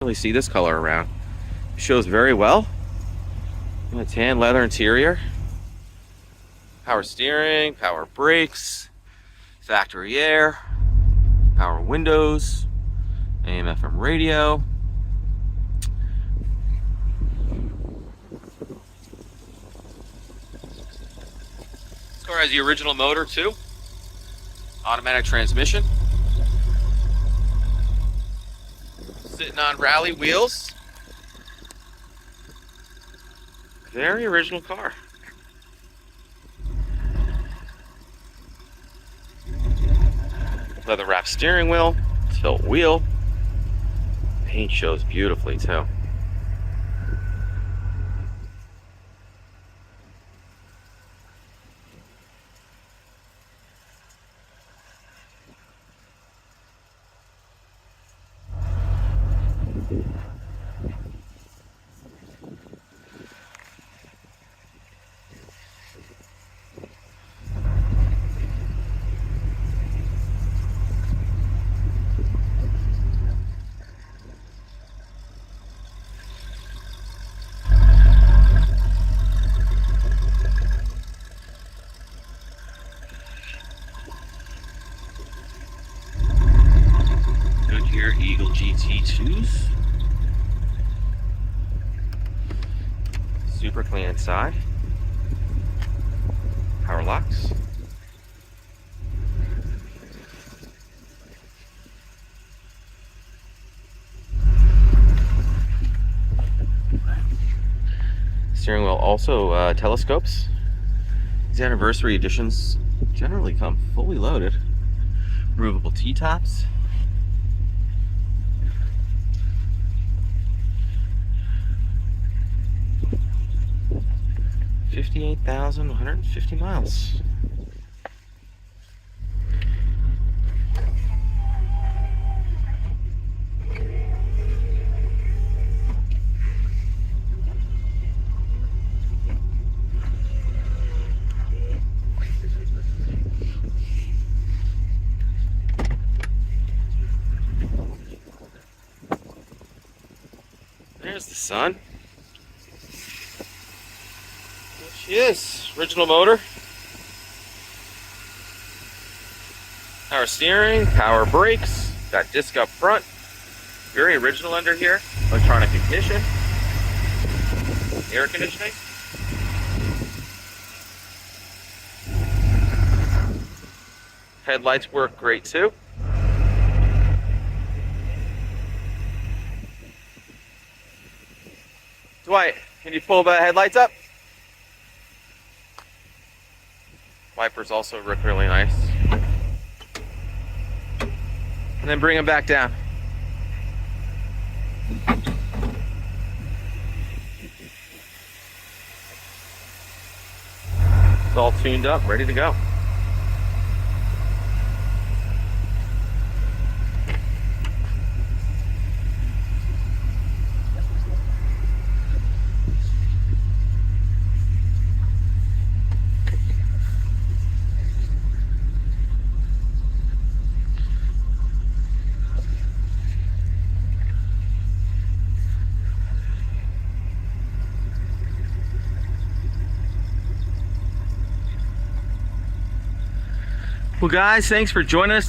Really see this color around. It shows very well. A tan leather interior, power steering, power brakes, factory air, power windows, AM/FM radio. This car has the original motor too. Automatic transmission. Sitting on rally wheels. Very original car. Leather wrapped steering wheel, tilt wheel. Paint shows beautifully too. Goodyear Eagle GT2s. Super clean inside. Power locks. Steering wheel also telescopes. These anniversary editions generally come fully loaded. Removable T-tops. $58,150 miles. There's the sun. There she is. Original motor. Power steering, power brakes. Got disc up front. Very original under here. Electronic ignition. Air conditioning. Headlights work great too. Dwight, can you pull the headlights up? Wipers also look really nice. And then bring them back down. It's all tuned up, ready to go. Well guys, thanks for joining us today.